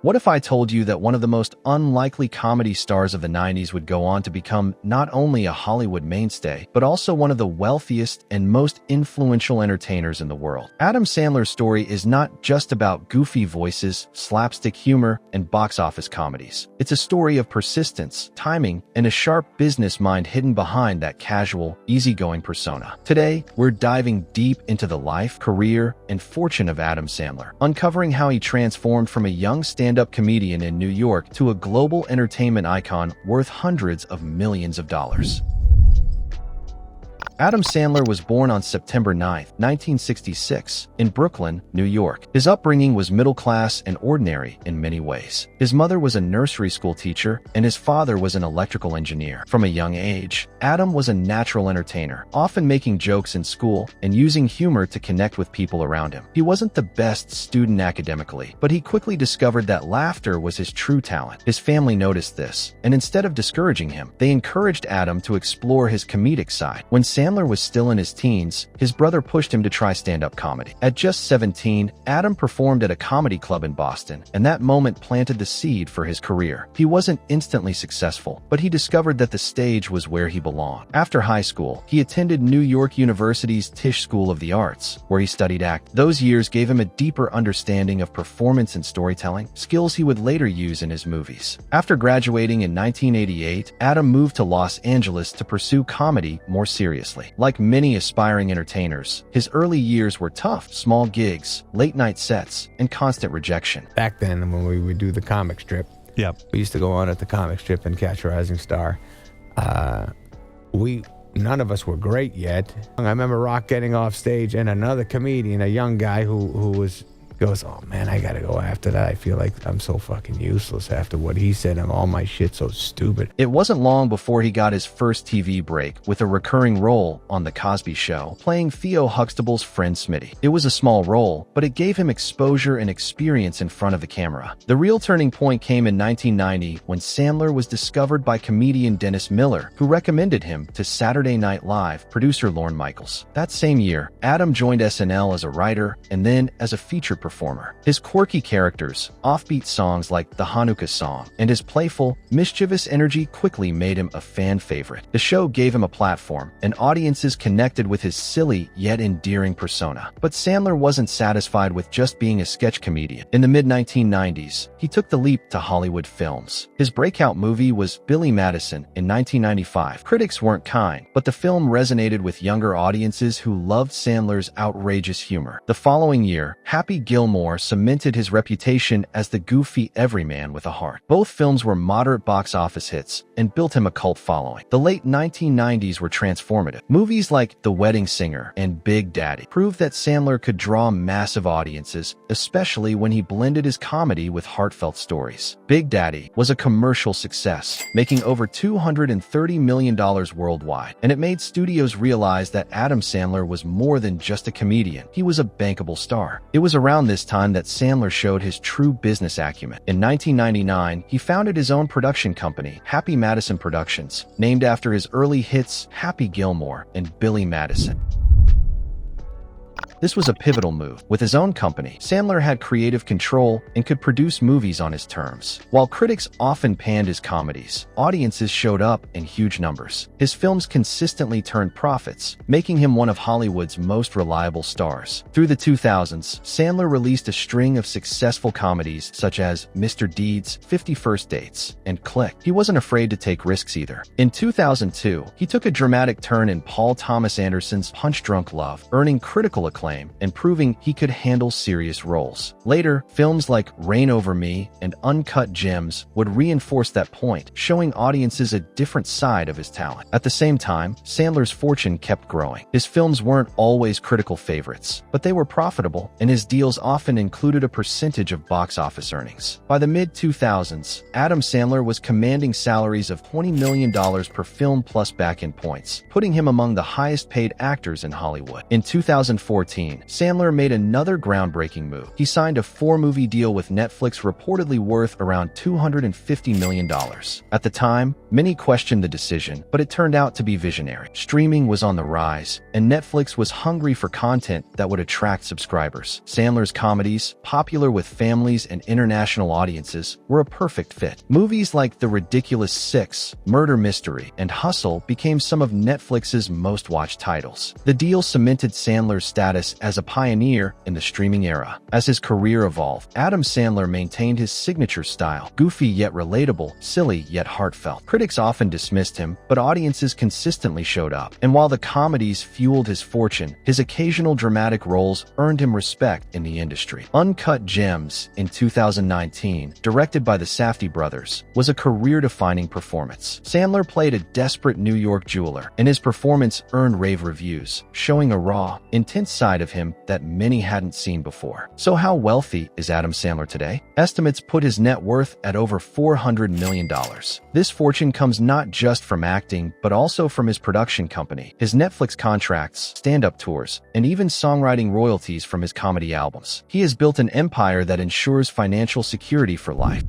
What if I told you that one of the most unlikely comedy stars of the 90s would go on to become not only a Hollywood mainstay, but also one of the wealthiest and most influential entertainers in the world? Adam Sandler's story is not just about goofy voices, slapstick humor, and box office comedies. It's a story of persistence, timing, and a sharp business mind hidden behind that casual, easygoing persona. Today, we're diving deep into the life, career, and fortune of Adam Sandler, uncovering how he transformed from a young stand-up comedian in New York to a global entertainment icon worth hundreds of millions of dollars. Adam Sandler was born on September 9, 1966, in Brooklyn, New York. His upbringing was middle-class and ordinary in many ways. His mother was a nursery school teacher, and his father was an electrical engineer. From a young age, Adam was a natural entertainer, often making jokes in school and using humor to connect with people around him. He wasn't the best student academically, but he quickly discovered that laughter was his true talent. His family noticed this, and instead of discouraging him, they encouraged Adam to explore his comedic side. When Sandler was still in his teens, his brother pushed him to try stand-up comedy. At just 17, Adam performed at a comedy club in Boston, and that moment planted the seed for his career. He wasn't instantly successful, but he discovered that the stage was where he belonged. After high school, he attended New York University's Tisch School of the Arts, where he studied acting. Those years gave him a deeper understanding of performance and storytelling, skills he would later use in his movies. After graduating in 1988, Adam moved to Los Angeles to pursue comedy more seriously. Like many aspiring entertainers, his early years were tough: small gigs, late-night sets, and constant rejection. Back then, when we would do the comic strip, we used to go on at the comic strip and Catch a Rising Star. None of us were great yet. I remember Rock getting off stage and another comedian, a young guy who goes, "Oh man, I gotta go after that. I feel like I'm so fucking useless after what he said, and all my shit's so stupid." It wasn't long before he got his first TV break with a recurring role on The Cosby Show, playing Theo Huxtable's friend Smitty. It was a small role, but it gave him exposure and experience in front of the camera. The real turning point came in 1990 when Sandler was discovered by comedian Dennis Miller, who recommended him to Saturday Night Live producer Lorne Michaels. That same year, Adam joined SNL as a writer and then as a featured performer. His quirky characters, offbeat songs like the Hanukkah song, and his playful, mischievous energy quickly made him a fan favorite. The show gave him a platform, and audiences connected with his silly yet endearing persona. But Sandler wasn't satisfied with just being a sketch comedian. In the mid-1990s, he took the leap to Hollywood films. His breakout movie was Billy Madison in 1995. Critics weren't kind, but the film resonated with younger audiences who loved Sandler's outrageous humor. The following year, Happy Gilmore cemented his reputation as the goofy everyman with a heart. Both films were moderate box office hits and built him a cult following. The late 1990s were transformative. Movies like The Wedding Singer and Big Daddy proved that Sandler could draw massive audiences, especially when he blended his comedy with heartfelt stories. Big Daddy was a commercial success, making over $230 million worldwide, and it made studios realize that Adam Sandler was more than just a comedian. He was a bankable star. It was around this time that Sandler showed his true business acumen. In 1999, he founded his own production company, Happy Madison Productions, named after his early hits Happy Gilmore and Billy Madison. This was a pivotal move. With his own company, Sandler had creative control and could produce movies on his terms. While critics often panned his comedies, audiences showed up in huge numbers. His films consistently turned profits, making him one of Hollywood's most reliable stars. Through the 2000s, Sandler released a string of successful comedies such as Mr. Deeds, 50 First Dates, and Click. He wasn't afraid to take risks either. In 2002, he took a dramatic turn in Paul Thomas Anderson's Punch Drunk Love, earning critical acclaim and proving he could handle serious roles. Later, films like Reign Over Me and Uncut Gems would reinforce that point, showing audiences a different side of his talent. At the same time, Sandler's fortune kept growing. His films weren't always critical favorites, but they were profitable, and his deals often included a percentage of box office earnings. By the mid-2000s, Adam Sandler was commanding salaries of $20 million per film plus back-end points, putting him among the highest-paid actors in Hollywood. In 2014, 2013, Sandler made another groundbreaking move. He signed a 4-movie deal with Netflix reportedly worth around $250 million. At the time, many questioned the decision, but it turned out to be visionary. Streaming was on the rise, and Netflix was hungry for content that would attract subscribers. Sandler's comedies, popular with families and international audiences, were a perfect fit. Movies like The Ridiculous Six, Murder Mystery, and Hustle became some of Netflix's most-watched titles. The deal cemented Sandler's status as a pioneer in the streaming era. As his career evolved, Adam Sandler maintained his signature style, goofy yet relatable, silly yet heartfelt. Critics often dismissed him, but audiences consistently showed up. And while the comedies fueled his fortune, his occasional dramatic roles earned him respect in the industry. Uncut Gems, in 2019, directed by the Safdie brothers, was a career-defining performance. Sandler played a desperate New York jeweler, and his performance earned rave reviews, showing a raw, intense side of him that many hadn't seen before. So how wealthy is Adam Sandler today? Estimates put his net worth at over $400 million. This fortune comes not just from acting, but also from his production company, his Netflix contracts, stand-up tours, and even songwriting royalties from his comedy albums. He has built an empire that ensures financial security for life.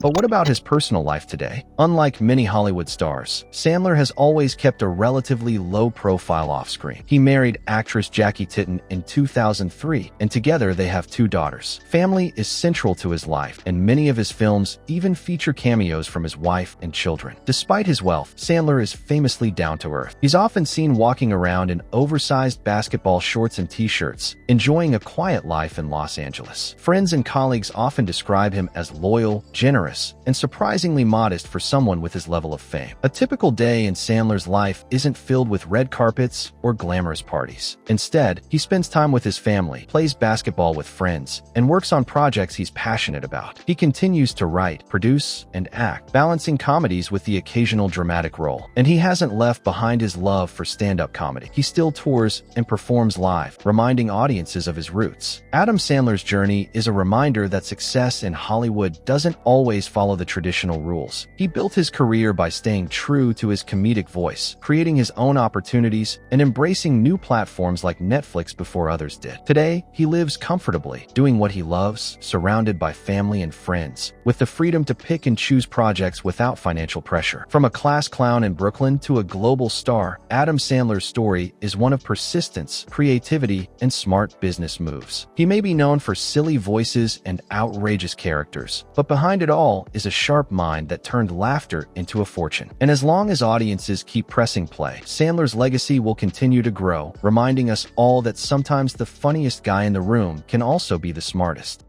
But what about his personal life today? Unlike many Hollywood stars, Sandler has always kept a relatively low profile off-screen. He married actress Jackie Titton in 2003, and together they have 2 daughters. Family is central to his life, and many of his films even feature cameos from his wife and children. Despite his wealth, Sandler is famously down-to-earth. He's often seen walking around in oversized basketball shorts and t-shirts, enjoying a quiet life in Los Angeles. Friends and colleagues often describe him as loyal, generous, and surprisingly modest for someone with his level of fame. A typical day in Sandler's life isn't filled with red carpets or glamorous parties. Instead, he spends time with his family, plays basketball with friends, and works on projects he's passionate about. He continues to write, produce, and act, balancing comedies with the occasional dramatic role. And he hasn't left behind his love for stand-up comedy. He still tours and performs live, reminding audiences of his roots. Adam Sandler's journey is a reminder that success in Hollywood doesn't always follow the traditional rules. He built his career by staying true to his comedic voice, creating his own opportunities, and embracing new platforms like Netflix before others did. Today, he lives comfortably, doing what he loves, surrounded by family and friends, with the freedom to pick and choose projects without financial pressure. From a class clown in Brooklyn to a global star, Adam Sandler's story is one of persistence, creativity, and smart business moves. He may be known for silly voices and outrageous characters, but behind it all is a sharp mind that turned laughter into a fortune. And as long as audiences keep pressing play, Sandler's legacy will continue to grow, reminding us all that sometimes the funniest guy in the room can also be the smartest.